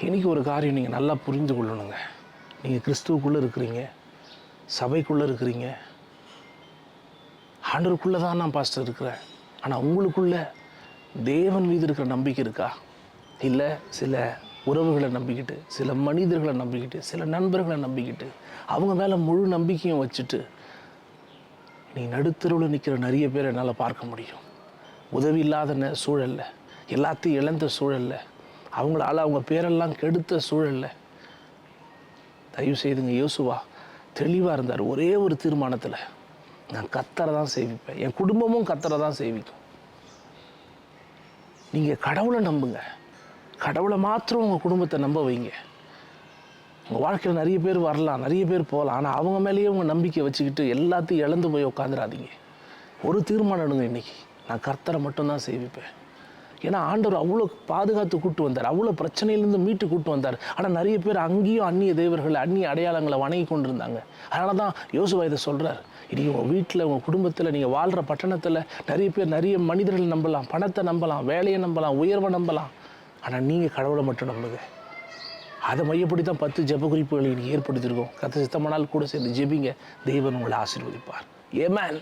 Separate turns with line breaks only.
இன்றைக்கி ஒரு காரியம் நீங்கள் நல்லா புரிந்து கொள்ளணுங்க. நீங்கள் கிறிஸ்துவுக்குள்ளே இருக்கிறீங்க, சபைக்குள்ளே இருக்கிறீங்க, ஆண்டவருக்குள்ளே தான் நான் பாஸ்டர் இருக்கிறேன். ஆனால் உங்களுக்குள்ள தேவன் மீது இருக்கிற நம்பிக்கை இருக்கா? இல்லை சில உறவுகளை நம்பிக்கிட்டு, சில மனிதர்களை நம்பிக்கிட்டு, சில நண்பர்களை நம்பிக்கிட்டு, அவங்க மேலே முழு நம்பிக்கையும் வச்சுட்டு நீ நடுத்தருவில் நிற்கிற நிறைய பேர் என்னால் பார்க்க முடியும். உதவி இல்லாத சூழலில், எல்லாத்தையும் இழந்த சூழலில், அவங்களால அவங்க பேரெல்லாம் கெடுத்த சூழலில், தயவு செய்துங்க, யோசுவா தெளிவாக இருந்தார். ஒரே ஒரு தீர்மானத்தில், நான் கர்த்தரை தான் சேவிப்பேன், என் குடும்பமும் கர்த்தரை தான் சேவிக்கும். நீங்கள் கடவுளை நம்புங்க, கடவுளை மாத்திரம் உங்கள் குடும்பத்தை நம்ப வைங்க. உங்கள் வாழ்க்கையில் நிறைய பேர் வரலாம், நிறைய பேர் போகலாம், ஆனால் அவங்க மேலேயே உங்கள் நம்பிக்கை வச்சுக்கிட்டு எல்லாத்தையும் இழந்து போய் உட்காந்துடாதீங்க. ஒரு தீர்மானம் எடுங்க, இன்றைக்கி நான் கர்த்தரை மட்டும்தான் சேவிப்பேன். ஏன்னா ஆண்டவர் அவ்வளோ பாதுகாத்து கூட்டு வந்தார், அவ்வளோ பிரச்சனையிலேருந்து மீட்டு கூட்டு வந்தார். ஆனால் நிறைய பேர் அங்கேயும் அந்நிய தேவர்களை, அந்நிய அடையாளங்களை வணங்கி கொண்டு இருந்தாங்க. அதனால தான் யோசுவா இதை சொல்கிறார். இனி உங்கள் வீட்டில், உங்கள் குடும்பத்தில், நீங்கள் வாழ்கிற பட்டணத்தில் நிறைய பேர் நிறைய மனிதர்களை நம்பலாம், பணத்தை நம்பலாம், வேலையை நம்பலாம், உயர்வை நம்பலாம். ஆனால் நீங்கள் கடவுளை மட்டும் நம்புங்க. அதை மையப்படி தான் 10 ஜெப குறிப்புகளை இன்றைக்கி ஏற்படுத்தியிருக்கோம். கர்த்தர் சித்தமானால் கூட சேர்ந்து ஜெபிங்க, தேவன் உங்களை ஆசீர்வதிப்பார். ஆமென்.